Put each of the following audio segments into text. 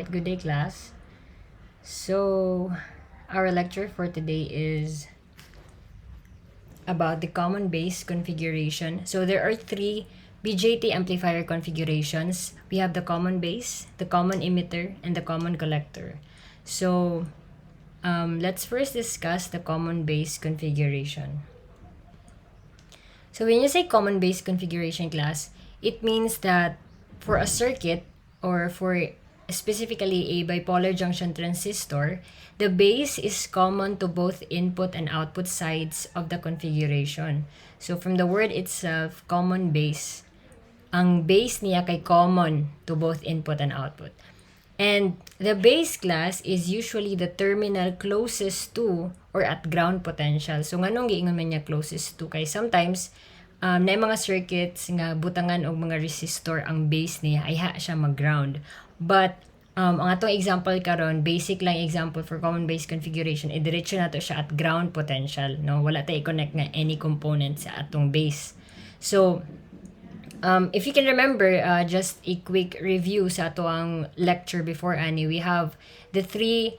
Good day, class. So, our lecture for today is about the common base configuration. So, there are three BJT amplifier configurations. We have the common base, the common emitter, and the common collector. So, let's first discuss the common base configuration. So, when you say common base configuration, class, it means that for a circuit or for specifically a bipolar junction transistor, the base is common to both input and output sides of the configuration. So from the word itself, common base, ang base niya kay common to both input and output. And the base class is usually the terminal closest to or at ground potential. So nganong giingon man niya closest to kay sometimes na mga circuits nga butangan og mga resistor ang base niya ay ha siya mag-ground. But ang atong example karon, basic lang example for common base configuration, diretso nato siya at ground potential, no? Wala tay i-connect nga any component sa atong base. So if you can remember, just a quick review sa ato ang lecture before ani, we have the three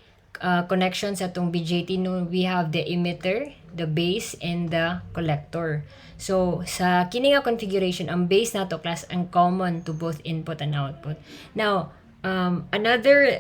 connections sa atong BJT, no? We have the emitter, the base, and the collector. So sa kini nga configuration, ang base nato class ang common to both input and output. Now another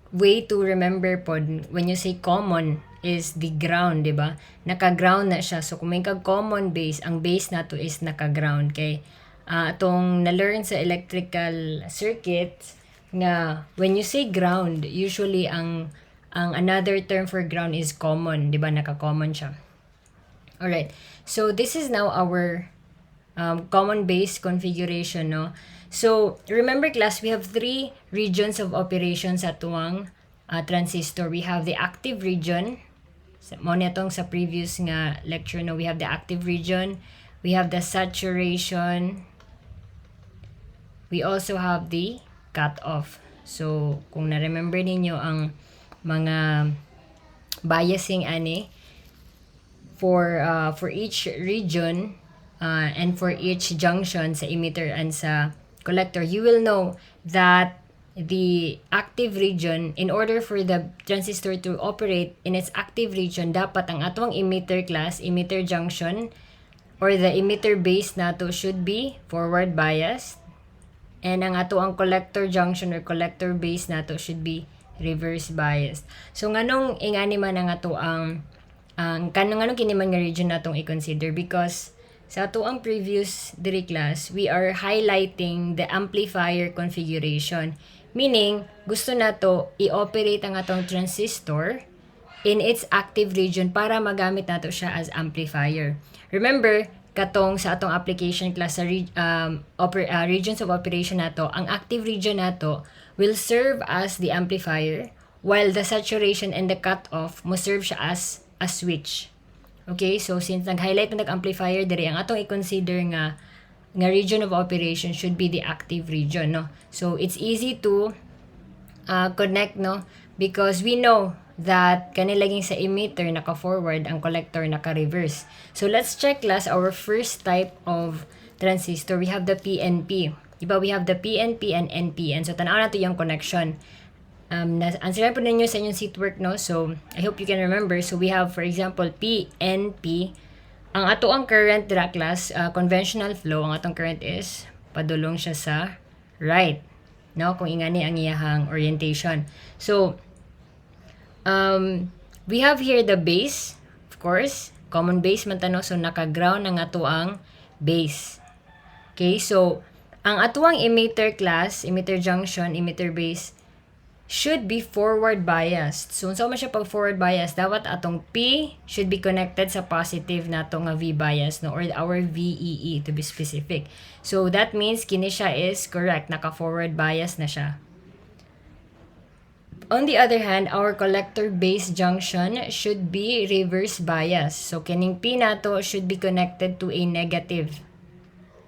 way to remember pod when you say common is the ground, di ba? Naka-ground na siya. So kung may common base, ang base nato is naka-ground kay atong na-learn sa electrical circuits nga when you say ground, usually ang another term for ground is common, di ba? Naka-common siya. Alright. So this is now our common base configuration, no? So remember class, we have three regions of operation sa tuwang transistor. We have the active region. Mo nitong sa previous nga lecture, no? We have the active region. We have the saturation. We also have the cutoff. So kung na-remember ninyo ang mga biasing ani for each region and for each junction sa emitter and sa collector, you will know that the active region, in order for the transistor to operate in its active region, dapat ang atong emitter class, emitter junction, or the emitter base nato should be forward biased, and ang ato ang collector junction or collector base nato should be reverse biased. So nganong ingani man ang ato ang kanong kini man nga region natong i-consider, because sa ato ang previous diri class, we are highlighting the amplifier configuration. Meaning, gusto nato i-operate ang atong transistor in its active region para magamit nato siya as amplifier. Remember, katong sa atong application class sa regions of operation nato, ang active region nato will serve as the amplifier, while the saturation and the cutoff mo serve siya as a switch. Okay, so since nag-highlight na nag-amplifier diri, ang atong i-consider nga region of operation should be the active region, no? So it's easy to connect, no? Because we know that kanilaging sa emitter naka-forward, ang collector naka-reverse. So let's check class our first type of transistor. We have the PNP. Diba, we have the PNP and NPN. So tanaw nato yung connection. Answeran po ninyo sa inyong seatwork, no? So, I hope you can remember. So, we have, for example, PNP. Ang ato ang current dira class, conventional flow, ang atong current is, padulong siya sa right. No? Kung ingani ang iyahang orientation. So, we have here the base, of course. Common base man tano. So, naka-ground ang ato ang base. Okay? So, ang ato ang emitter class, emitter junction, emitter base, should be forward biased. So, unsa man siya pag forward biased, dapat atong P should be connected sa positive nato nga V bias, no, or our VEE to be specific. So, that means kini siya is correct, naka-forward bias na siya. On the other hand, our collector base junction should be reverse bias. So, kining P nato should be connected to a negative.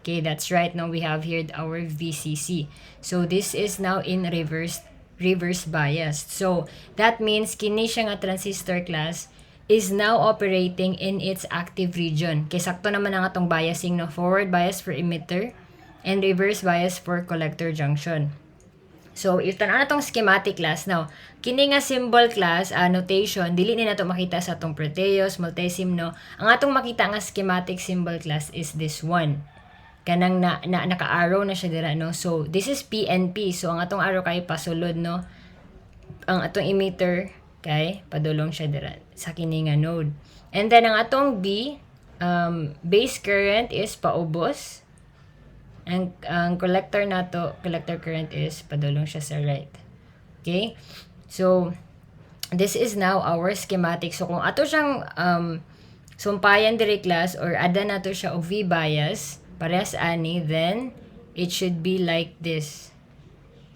Okay, that's right. Now we have here our VCC. So, this is now in reverse biased. So, that means kini siya nga transistor class is now operating in its active region. Kay sakto naman ang atong biasing, no? Forward bias for emitter and reverse bias for collector junction. So, itan na itong schematic class. Now, kini nga symbol class, notation, dili ni nato makita sa atong Proteus, Multisim, no? Ang atong makita nga schematic symbol class is this one. Kanang naka-arrow na siya dira, no? So, this is PNP. So, ang atong arrow kay pasulod, no? Ang atong emitter kay padulong siya dira sa kini nga node. And then, ang atong B, base current is paubos. Ang collector collector current is padulong siya sa right. Okay? So, this is now our schematic. So, kung ato siyang sumpayan diri class or ada nato siya og V bias, parehas ani, then it should be like this.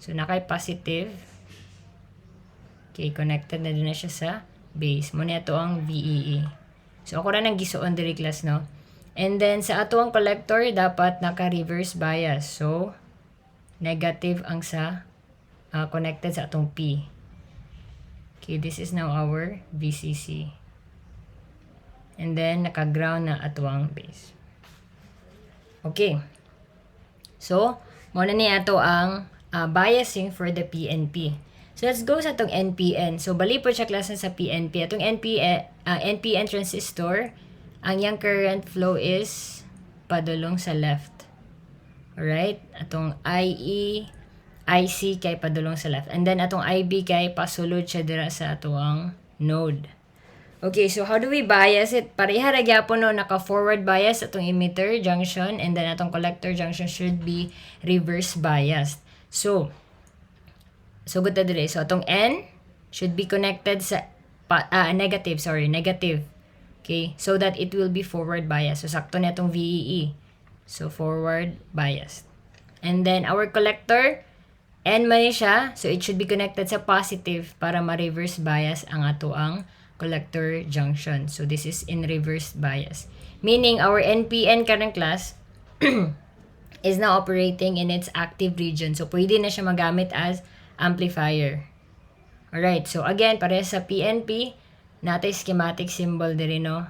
So, nakay positive. Okay, connected na din na siya sa base. Muna ito ang VEE. So, ako na nang gisuon diri class, no? And then, sa ato ang collector, dapat naka-reverse bias. So, negative ang sa connected sa atong P. Okay, this is now our VCC. And then, naka-ground na ato ang base. Okay. So, muna ni ato ang biasing for the PNP. So, let's go sa atong NPN. So, bali po siya klase sa PNP. Atong NPN transistor, ang yang current flow is padulong sa left. Alright? Atong IE, IC kay padulong sa left. And then, atong IB kay pasulod siya dira sa atong node. Okay, so how do we bias it? Pareha ra gyapon no, naka-forward bias atong emitter junction, and then atong collector junction should be reverse biased. So good ta dire. So, atong N should be connected sa negative. Okay, so that it will be forward bias. So, sakto na itong VEE. So, forward biased. And then, our collector, N man siya. So, it should be connected sa positive para ma-reverse bias ang ato ang collector junction. So, this is in reverse bias. Meaning, our NPN current class is now operating in its active region. So, pwede na siya magamit as amplifier. Alright, so again, pareha sa PNP, natay schematic symbol diri, no?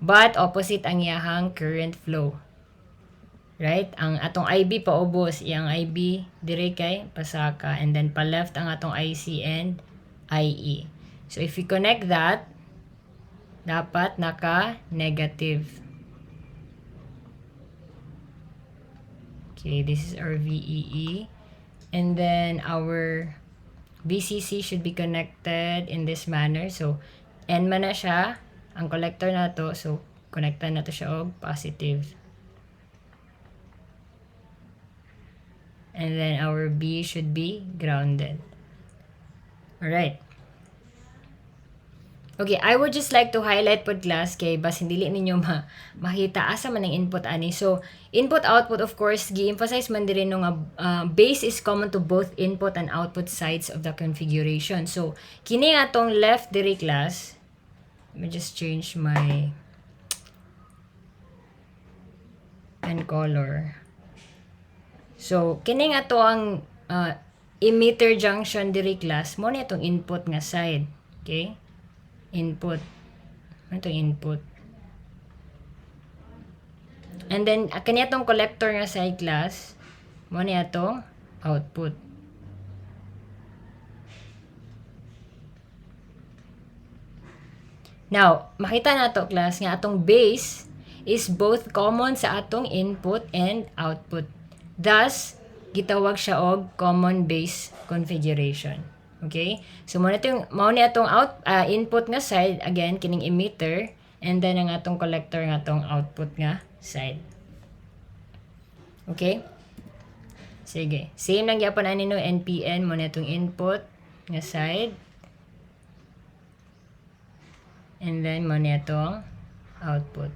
But opposite ang iyahang current flow. Right? Ang atong IB paubos, iyang IB diri kay pasaka, and then pa left ang atong IC and IE. So if we connect that, dapat naka-negative. Okay, this is our VEE. And then our VCC should be connected in this manner. So, N man na siya, ang collector na to. So, connectan na to siya og positive. And then our B should be grounded. Alright. Okay, I would just like to highlight pod class kay bas hindi ninyo makita asa man ang input ani. So, input output, of course, gi-emphasize man diri no nga base is common to both input and output sides of the configuration. So, kini atong left diri class. Let me just change my pen color. So, kini ato ang emitter junction diri class mo ni atong input nga side. Okay? Input. Ano itong input? And then, kanya itong collector nga side class, mo niya itong output. Now, makita na ito class nga atong base is both common sa atong input and output. Thus, gitawag siya og common base configuration. Okay? So, mao ni atong input nga side, again, kining emitter, and then ang atong collector nga atong output nga side. Okay? Sige. Same lang gyapon ani no NPN, mao ni atong input nga side. And then, mao ni atong output.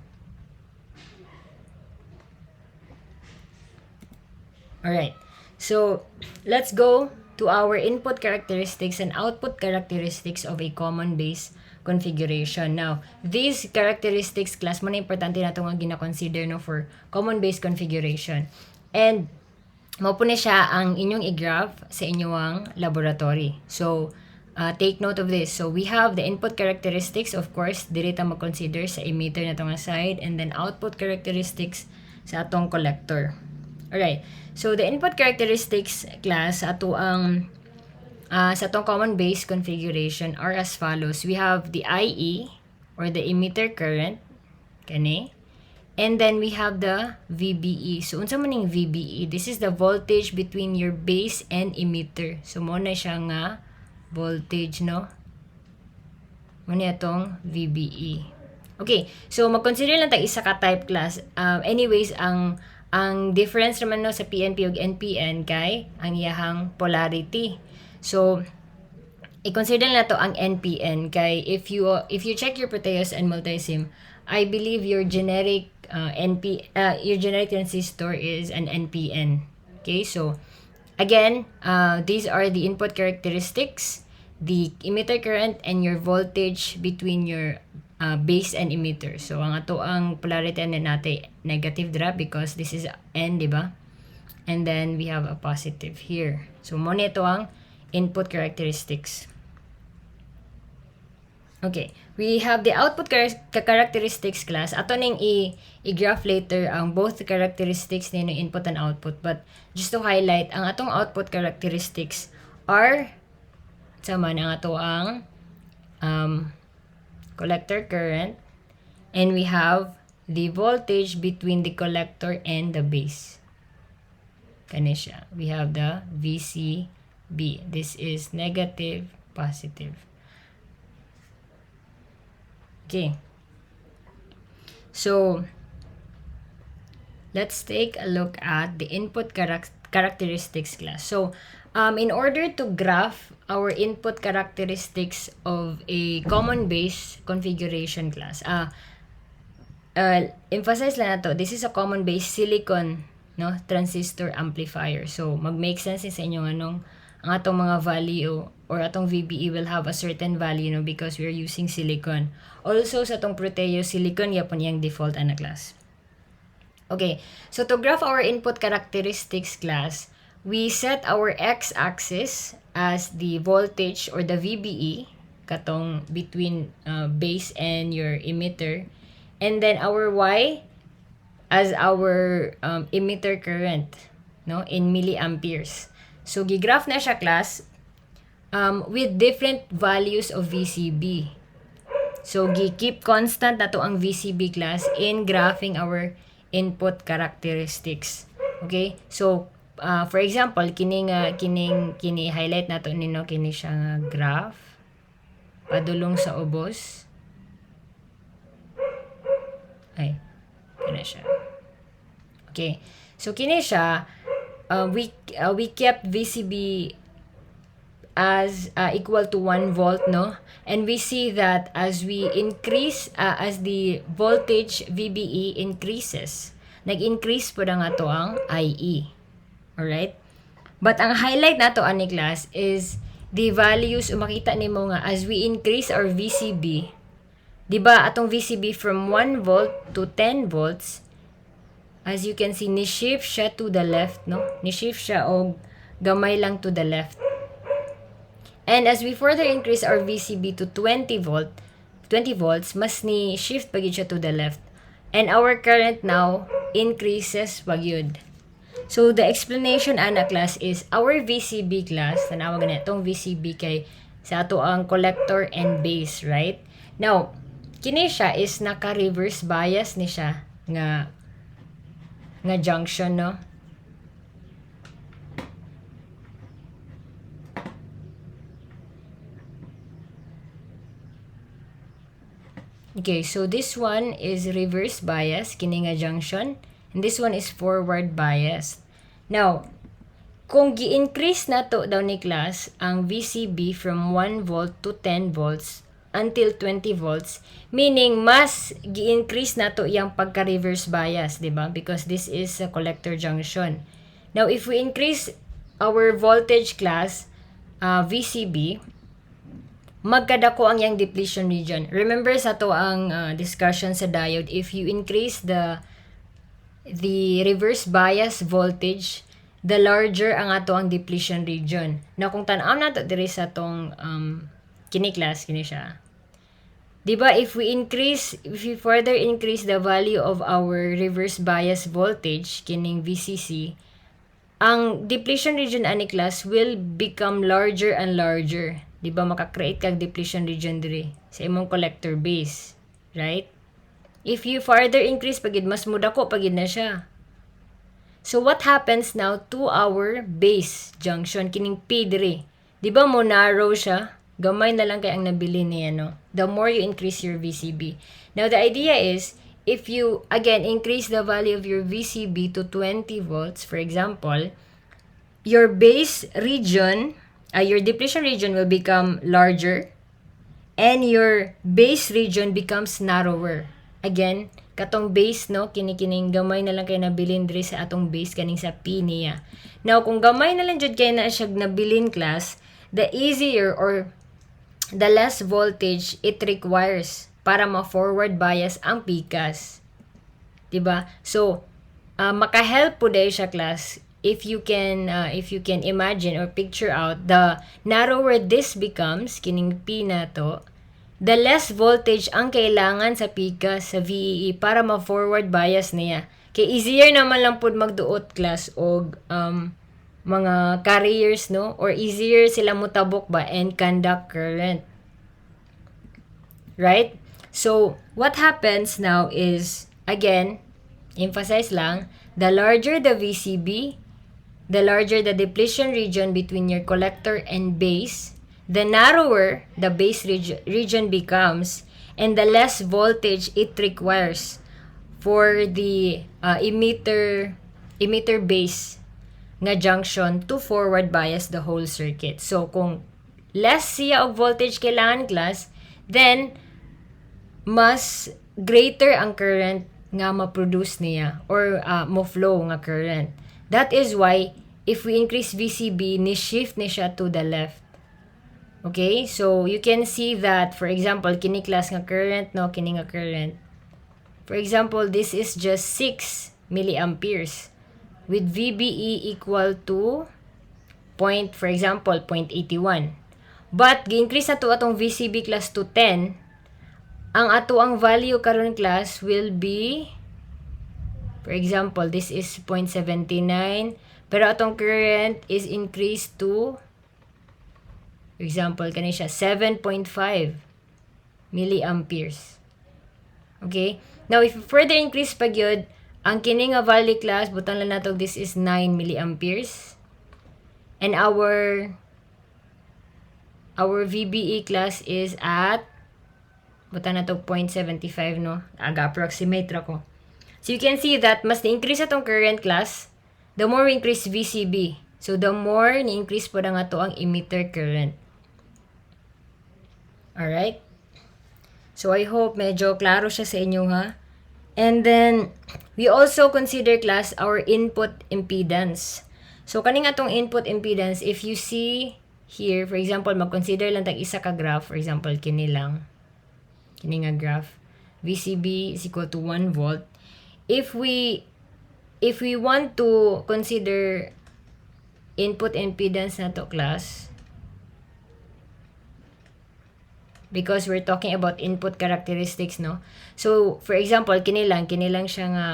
Alright. So, let's go to our input characteristics and output characteristics of a common base configuration. Now, these characteristics class mo na importante na ito nga gina-consider no, for common base configuration. And, mo po na siya ang inyong i-graph sa inyong laboratory. So, take note of this. So, we have the input characteristics, of course, dili ta mag-consider sa emitter na ito nga side, and then output characteristics sa atong collector. Alright. So the input characteristics class ato ang sa itong common base configuration are as follows. We have the IE or the emitter current, kani. And then we have the VBE. So unsa man ning VBE? This is the voltage between your base and emitter. So mo na siya nga voltage, no? Mo na itong VBE. Okay, so mag-consider lang tag isa ka type class. Anyways, ang difference naman no sa PNP ug NPN kay ang iyahang polarity. So i-consider na to ang NPN kay if you check your Proteus and multisim, I believe your generic your generic transistor is an NPN. Okay, so again, these are the input characteristics, the emitter current, and your voltage between your base and emitter. So ang ato ang polarity na natin negative dra because this is N, di ba? And then we have a positive here. So mo nito ang input characteristics. Okay, we have the output characteristics class. Ato ning i-graph later ang both characteristics nino input and output. But just to highlight, ang atong output characteristics are sama ang ato ang collector current, and we have the voltage between the collector and the base. Kani siya. We have the VCB. This is negative, positive. Okay. So, let's take a look at the input characteristics class. So, in order to graph our input characteristics of a common base configuration class, emphasize lang na to, this is a common base silicon, no, transistor amplifier. So, mag-make sense sa inyo ang atong mga value or atong VBE will have a certain value, no, because we're using silicon. Also, sa atong Proteus, silicon yapon yung default na class. Okay, so to graph our input characteristics class, we set our x-axis as the voltage or the VBE, katong between base and your emitter, and then our y as our emitter current, no, in milliamperes. So gigraph na siya class with different values of VCB. So gi-keep constant na to ang VCB class in graphing our input characteristics. Okay? So for example, kini highlight nato nino kini siya nga graph padulong sa ubos. Ay, kini siya. Okay. So kini siya we kept VCB as equal to 1 volt, no? And we see that as we increase as the voltage VBE increases, nag-increase po na nga to ang IE. Alright? But ang highlight na to ani class is the values, makita nimo nga as we increase our VCB, di ba atong VCB from 1 volt to 10 volts, as you can see, ni-shift siya to the left, no? Ni-shift siya og gamay lang to the left. And as we further increase our VCB to 20 volts, mas ni-shift pag siya to the left. And our current now increases pag yun. So, the explanation ana class is our VCB class, tanawagan na itong VCB kay sa ato ang collector and base, right? Now, kini siya is naka-reverse bias ni siya nga junction, no? Okay, so this one is reverse bias, kini nga junction, and this one is forward bias. Now, kung gi-increase na to daw ni class ang VCB from 1 volt to 10 volts until 20 volts, meaning mas gi-increase na to yung pagka-reverse bias, di ba? Because this is a collector junction. Now, if we increase our voltage class, VCB, magkadako ang yang depletion region. Remember sa to ang discussion sa diode, if you increase the reverse bias voltage, the larger ang ato ang depletion region. Na kung tan-aw nato diri sa tong kini class, kini siya. Diba, if we further increase the value of our reverse bias voltage, kining VCC, ang depletion region ani class will become larger and larger. Diba, maka-create kag depletion region diri sa imong collector base. Right? If you further increase pagid, mas mudako pagid na siya. So, what happens now to our base junction, kining P diri? Diba mo narrow siya? Gamay na lang kay ang nabili niya, no? The more you increase your VCB. Now, the idea is, if you, again, increase the value of your VCB to 20 volts, for example, your base region, your depletion region will become larger, and your base region becomes narrower. Again, katong base, no, kinikining gamay na lang kay nabilin diri sa atong base kaning sa P niya. Now, kung gamay na lang jud kay na siya nabilin class, the easier or the less voltage it requires para ma-forward bias ang PCAS. Diba? So, maka-help po dahil siya class if you can imagine or picture out the narrower this becomes, kining P na to, the less voltage ang kailangan sa PCAS, sa VEE para ma-forward bias niya. Kay easier naman lang po magduot class og mga carriers, no? Or easier sila mutabok ba and conduct current. Right? So, what happens now is, again, emphasize lang, the larger the VCB, the larger the depletion region between your collector and base, the narrower the base region becomes, and the less voltage it requires for the emitter base nga junction to forward bias the whole circuit. So, kung less siya og voltage kailangan class, then mas greater ang current nga ma-produce niya or mo-flow nga current. That is why, if we increase VCB, ni-shift ni siya to the left. Okay? So, you can see that, for example, kini class nga current, no? Kini nga current. For example, this is just 6 milliamperes with VBE equal to for example, 0.81. But, gi-increase na to atong VCB class to 10. Ang ato ang value karon class will be, for example, this is 0.79. Pero atong current is increased to, for example, kani siya 7.5 milliamperes. Okay? Now, if further increase pa gyud, ang kini nga value class, butang lang nato, this is 9 milliamperes. And our VBE class is at, butang nato 0.75, no? Aga-approximate ra ko. So, you can see that mas na-increase atong current class, the more we increase VCB. So, the more ni-increase po na nga to ang emitter current. Alright? So, I hope medyo klaro siya sa inyo, ha? And then, we also consider class our input impedance. So, kaning atong input impedance, if you see here, for example, mag-consider lang tag isa ka graph, for example, kini lang. Kini nga graph. VCB is equal to 1 volt. If we want to consider input impedance na to class, because we're talking about input characteristics, no? So, for example, kini lang siya nga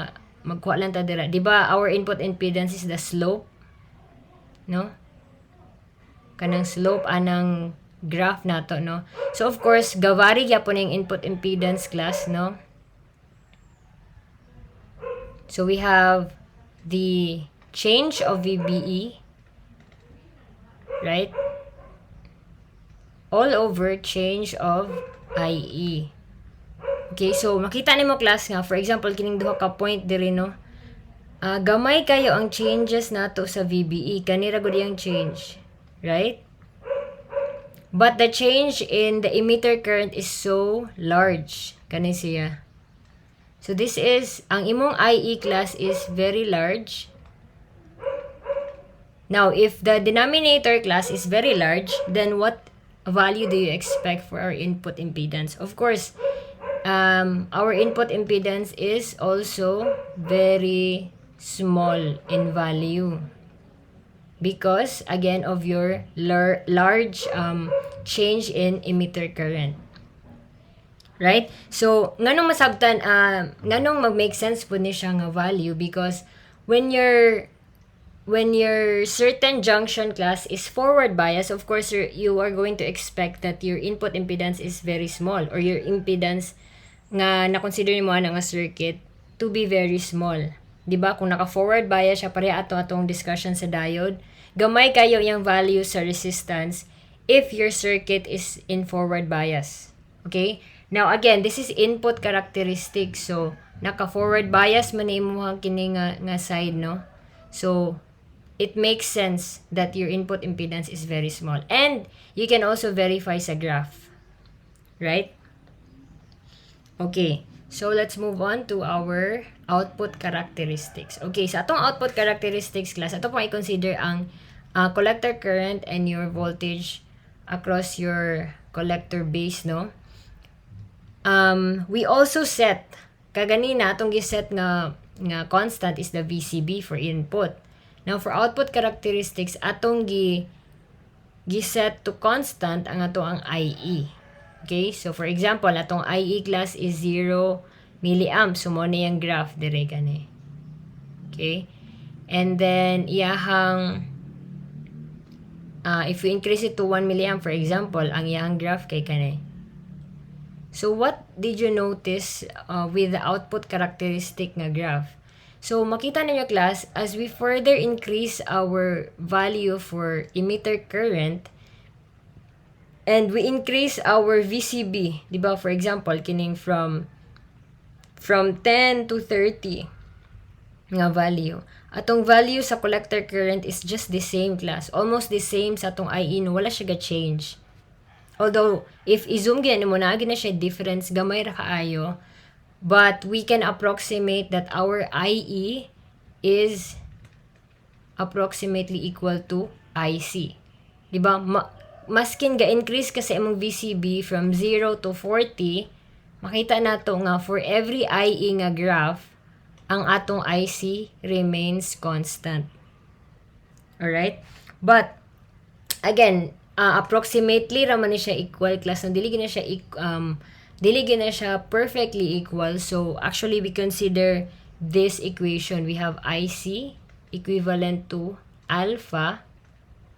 magkuha lang ta dira. Diba, our input impedance is the slope, no? Kanang slope anang graph nato, no? So, of course, gavari gyapon yung input impedance class, no? So, we have the change of VBE, right? All over change of IE. Okay, so makita nimo class nga, for example, kining duha ka point diri, no? Gamay kayo ang changes nato sa VBE. Kanira gud yung change, right? But the change in the emitter current is so large. Kani siya. So this is, ang imong IE class is very large. Now, if the denominator class is very large, then what value do you expect for our input impedance? Of course, our input impedance is also very small in value because, again, of your large change in emitter current. Right? So, nganong masabtan, nganong mag-make sense po ni siya nga value because when your certain junction class is forward bias, of course, you are going to expect that your input impedance is very small or your impedance nga na-consider mo nga circuit to be very small. 'Di ba? Kung naka-forward bias siya, pareha atong discussion sa diode, gamay kayo yung value sa resistance if your circuit is in forward bias. Okay? Now again, this is input characteristics. So, naka-forward bias man imuhang kini nga side, no? So, it makes sense that your input impedance is very small. And you can also verify sa graph. Right? Okay. So, let's move on to our output characteristics. Okay, sa atong output characteristics class, ato pong i-consider ang collector current and your voltage across your collector base, no? We also set, kaganina, atong giset nga constant is the VCB for input. Now, for output characteristics, atong giset to constant ang ato ang IE. Okay? So, for example, atong IE class is 0 milliamps. So, mo na yung graph dire gani. Okay? And then, iyahang, if we increase it to 1 milliamp, for example, ang iyahang graph kay kani. So, what did you notice with the output characteristic nga graph? So, makita ninyo class, as we further increase our value for emitter current, and we increase our VCB, di ba? For example, kining from 10 to 30 nga value. Atong value sa collector current is just the same class. Almost the same sa atong IE, no? Wala siya ga-change. Although, if i-zoom gyan mo na siya difference, gamay ra kaayo. But we can approximate that our IE is approximately equal to IC. Diba? Maskin ga-increase kasi among VCB from 0 to 40, makita nato nga for every IE nga graph, ang atong IC remains constant. Alright? But, again, approximately raman ni siya equal class. Dili na siya dili na siya perfectly equal. So, actually, we consider this equation. We have IC equivalent to alpha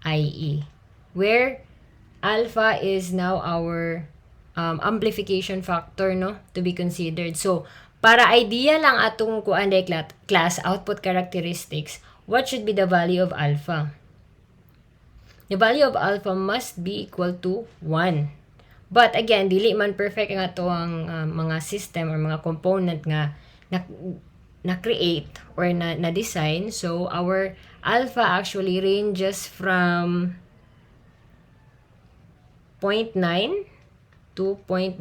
IE, where alpha is now our amplification factor, no, to be considered. So, para idea lang atong kuan class output characteristics, what should be the value of alpha? The value of alpha must be equal to 1. But again, dili man perfect nga to ang mga system or mga component nga na-create or na-design. So, our alpha actually ranges from 0.9 to 0.99,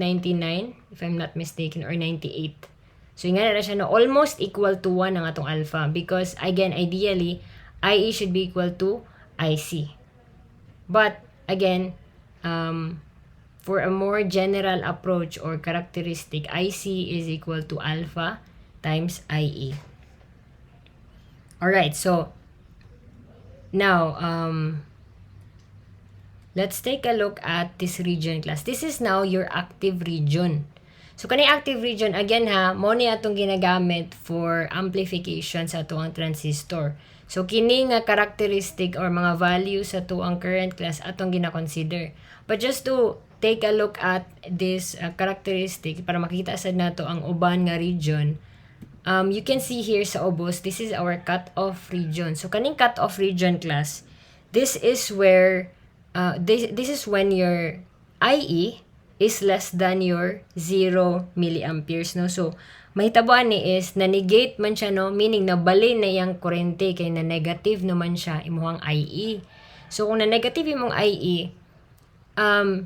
if I'm not mistaken, or 98. So, nga na siya na almost equal to 1 ang atong alpha because, again, ideally, IE should be equal to IC. But, again, for a more general approach or characteristic, IC is equal to alpha times IE. Alright, so now let's take a look at this region class. This is now your active region. So kani active region, again ha, mo ni atong ginagamit for amplification sa tuang transistor. So kini nga characteristic or mga values sa tuang current class atong gina-consider. But just to take a look at this characteristic para makita sad nato ang uban nga region, you can see here sa obos, this is our cut-off region. So kaning cut-off region class, this is where this is when your IE is less than your 0 milliamperes, no? So mahitabuan ni is na-negate man siya, no, meaning nabali na yang kurente kay na negative naman siya imuhang IE. So kung na negative imong IE,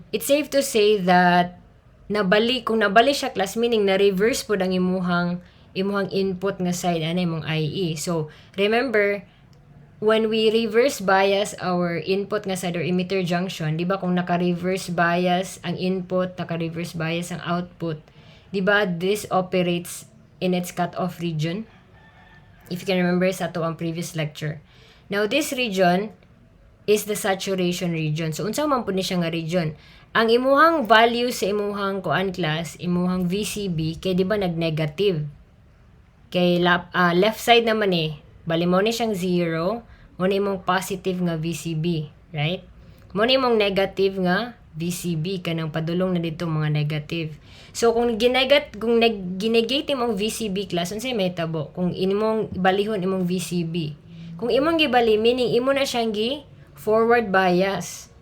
it's safe to say that kung nabali siya class, meaning na reverse po ang imuhang input nga side ana imong IE. So remember, when we reverse bias our input nga side or emitter junction, di ba kung naka-reverse bias ang input, naka-reverse bias ang output, di ba this operates in its cut-off region? If you can remember sa to ang previous lecture. Now this region is the saturation region. So unsa man po ni siya nga region? ang imuhang value sa imuhang kuan class, imuhang VCB, kay di ba nag-negative? Kay left side naman bali mo ni siyang 0, mo ni mong positive nga VCB, right? Mo ni mong negative nga VCB, kanang padulong na dito mga negative. So kung ginegate imong VCB class, unsay mahitabo? Kung imong ibalihon imong VCB. Kung imong gibali, meaning imo na siyang forward bias.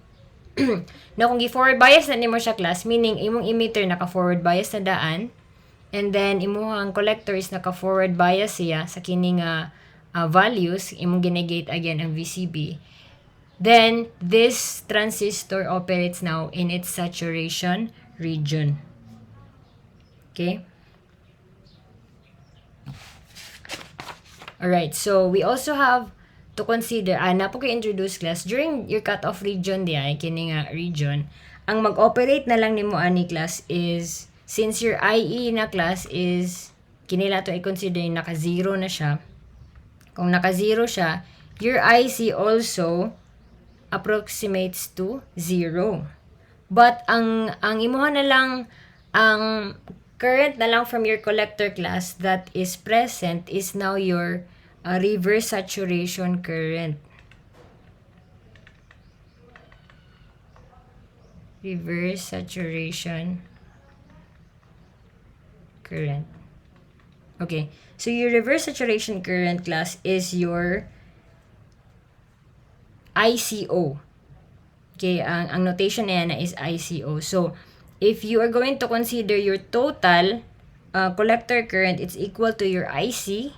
Na kung gi-forward bias na nimo siya class, meaning imong emitter naka-forward bias na daan, and then imuhang collector is naka-forward bias siya sa kining values, imong ginegate again ang VCB. Then this transistor operates now in its saturation region. Okay? Alright, so we also have to consider, na po kayo introduce class, during your cutoff region kining region, ang mag-operate na lang nimo ani class is, since your IE na class is, kinila to i-consider naka-0 na siya. Kung naka-0 siya, your IC also approximates to 0. But ang imuha na lang, ang current na lang from your collector class that is present is now your reverse saturation current. Reverse saturation current. Okay, so your reverse saturation current class is your ICO. Okay, ang notation na yan is ICO. So, if you are going to consider your total collector current, it's equal to your IC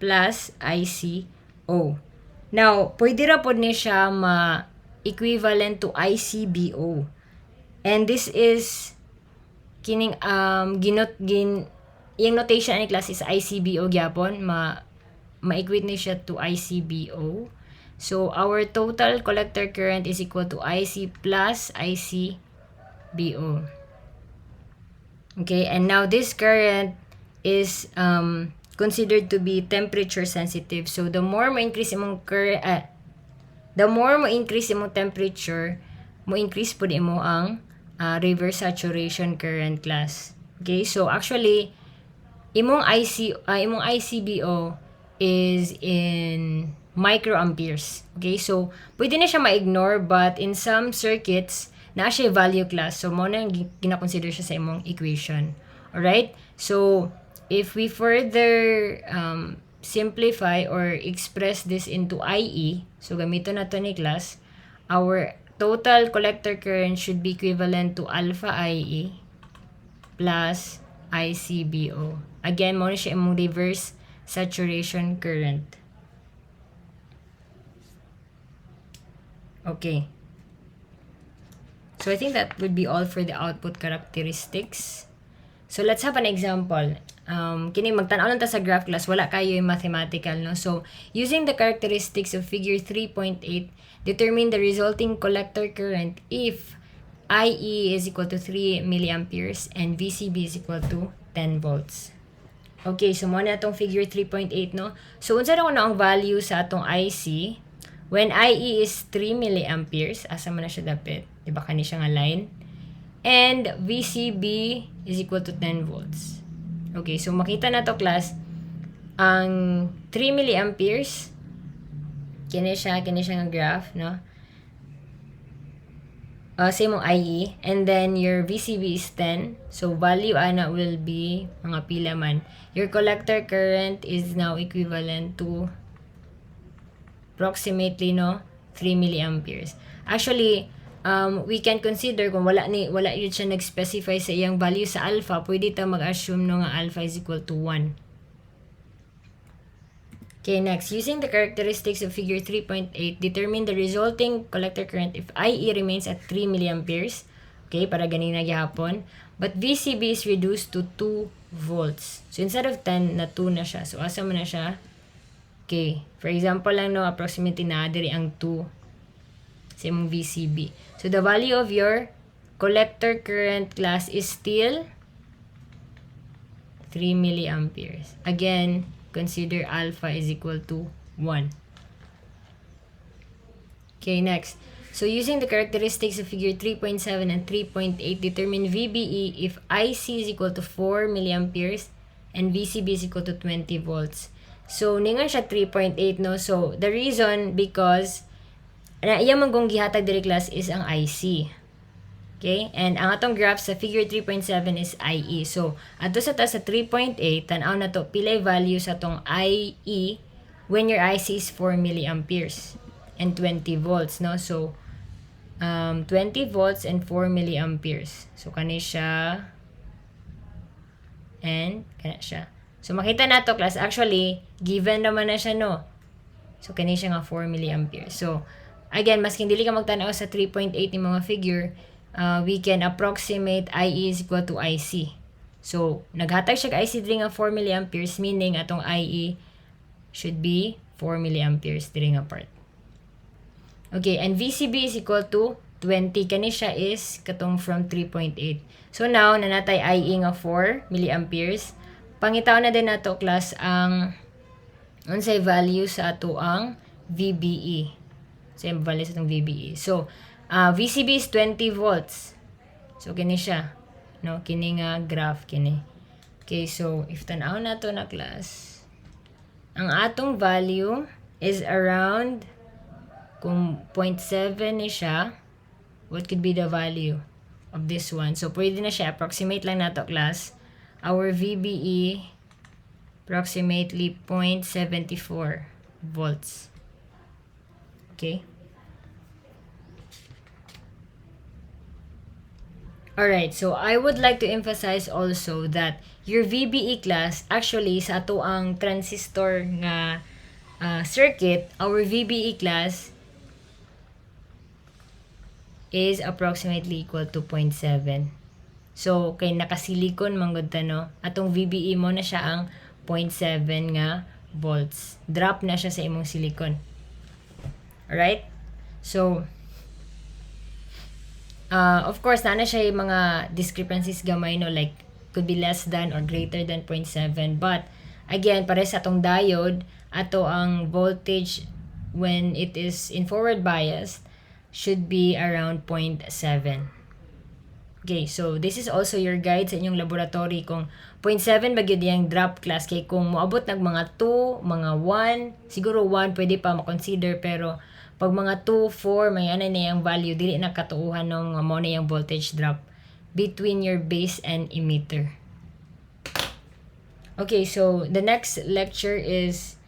plus ICO. Now, pwede ra pod ni siya equivalent to ICBO. And this is kining yung notation ni class is ICBO gyapon, ma-equate ni siya to ICBO. So, our total collector current is equal to IC plus ICBO. Okay, and now this current is considered to be temperature sensitive. So, the more mo increase imong temperature, mo increase po di mo ang reverse saturation current class. Okay, so actually, imong ICBO is in microamperes. Okay, so pwede na siya ma-ignore, but in some circuits na siya value class, so mo na gina-consider siya sa imong equation. Alright, so if we further simplify or express this into IE, so gamito na to ni class, our total collector current should be equivalent to alpha IE plus ICBO. Again, mo na siya imong reverse saturation current. Okay. So, I think that would be all for the output characteristics. So, let's have an example. Kini magtanaw lang ta sa graph class, wala kayo yung mathematical, no? So, using the characteristics of figure 3.8, determine the resulting collector current if IE is equal to 3 milliamperes and VCB is equal to 10 volts. Okay, so mo na itong figure 3.8, no? So, unsa na ko na ang value sa atong IC when IE is 3 milliamperes, asa man na siya dapit, diba kani siya nga line, and VCB is equal to 10 volts. Okay, so makita na to class, ang 3 milliamperes, kini siya nga graph, no? Sa imong IE, and then your VCB is 10, so value ana will be mga pila man. Your collector current is now equivalent to approximately 3 milliamperes. Actually, we can consider kung wala yun siya nag-specify sa iyang value sa alpha, pwede ta mag-assume nga alpha is equal to 1. Okay, next, using the characteristics of figure 3.8, determine the resulting collector current if IE remains at 3 milliamperes. Okay, para ganina gyapon. But VCB is reduced to 2 volts. So, instead of 10, na 2 na siya. So, asa mo na siya? Okay, for example lang, no, approximately na diri ang 2 sa imong VCB. So, the value of your collector current class is still 3 milliamperes. Again, consider alpha is equal to 1. Okay, next. So using the characteristics of figure 3.7 and 3.8, determine VBE if IC is equal to 4 milliamperes and VCB is equal to 20 volts. So ningon siya 3.8, no? So the reason because na iya man kung gihatag diri class is ang IC. Okay? And ang atong graph sa figure 3.7 is IE. So ato sa taas sa 3.8, tan-aw na to pilay value sa atong IE when your IC is 4 milliamperes and 20 volts, no? So 20 volts and 4 milliamperes. So kani siya and kana siya. So makita nato class, actually given naman na siya, no? So kani siya nga 4 milliamperes. So again, maskin dili ka magtanaw sa 3.8 ni mga figure, we can approximate IE is equal to IC. So naghatag siya IC diri nga 4 milliamperes, meaning atong IE should be 4 milliamperes diri nga part. Okay, and VCB is equal to 20. Kani siya is katong from 3.8. So now, nanatay IE nga 4 milliamperes. Pangitaw na din nato class ang unsay value sa ato ang VBE. So yung value sa atong VBE. So, VCB is 20 volts. So kini siya, no? Kini nga graph kini. Okay, so if tan-aw nato na class, ang atong value is around, kung 0.7 ni siya, what could be the value of this one? So, pwede na siya. Approximate lang nato class. Our VBE, approximately 0.74 volts. Okay? Alright, so I would like to emphasize also that your VBE class, actually, sa ato ang transistor nga circuit, our VBE class is approximately equal to 0.7. So, kay nakasilikon manggod ta, no? Atong VBE mo na siya ang 0.7 nga volts. Drop na siya sa imong silicon. Alright? So, of course, na siya yung mga discrepancies gamay, no? Like, could be less than or greater than 0.7. But, again, para sa atong diode, ato ang voltage when it is in forward bias should be around 0.7. Okay, so this is also your guide sa inyong laboratory kung 0.7 ba gyud yang drop class, kay kung moabot nag mga 2, mga 1, siguro 1 pwede pa ma-consider, pero pag mga 2, 4, may ana na yung value, dili na katuuhan ng mo na yung voltage drop between your base and emitter. Okay, so the next lecture is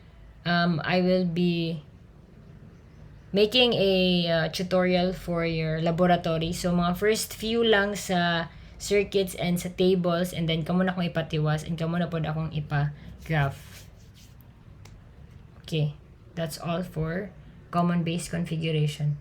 I will be making a tutorial for your laboratory. So, mga first few lang sa circuits and sa tables, and then kamo na akong ipatiwas and kamo na pod akong ipa-graph. Okay, that's all for common base configuration.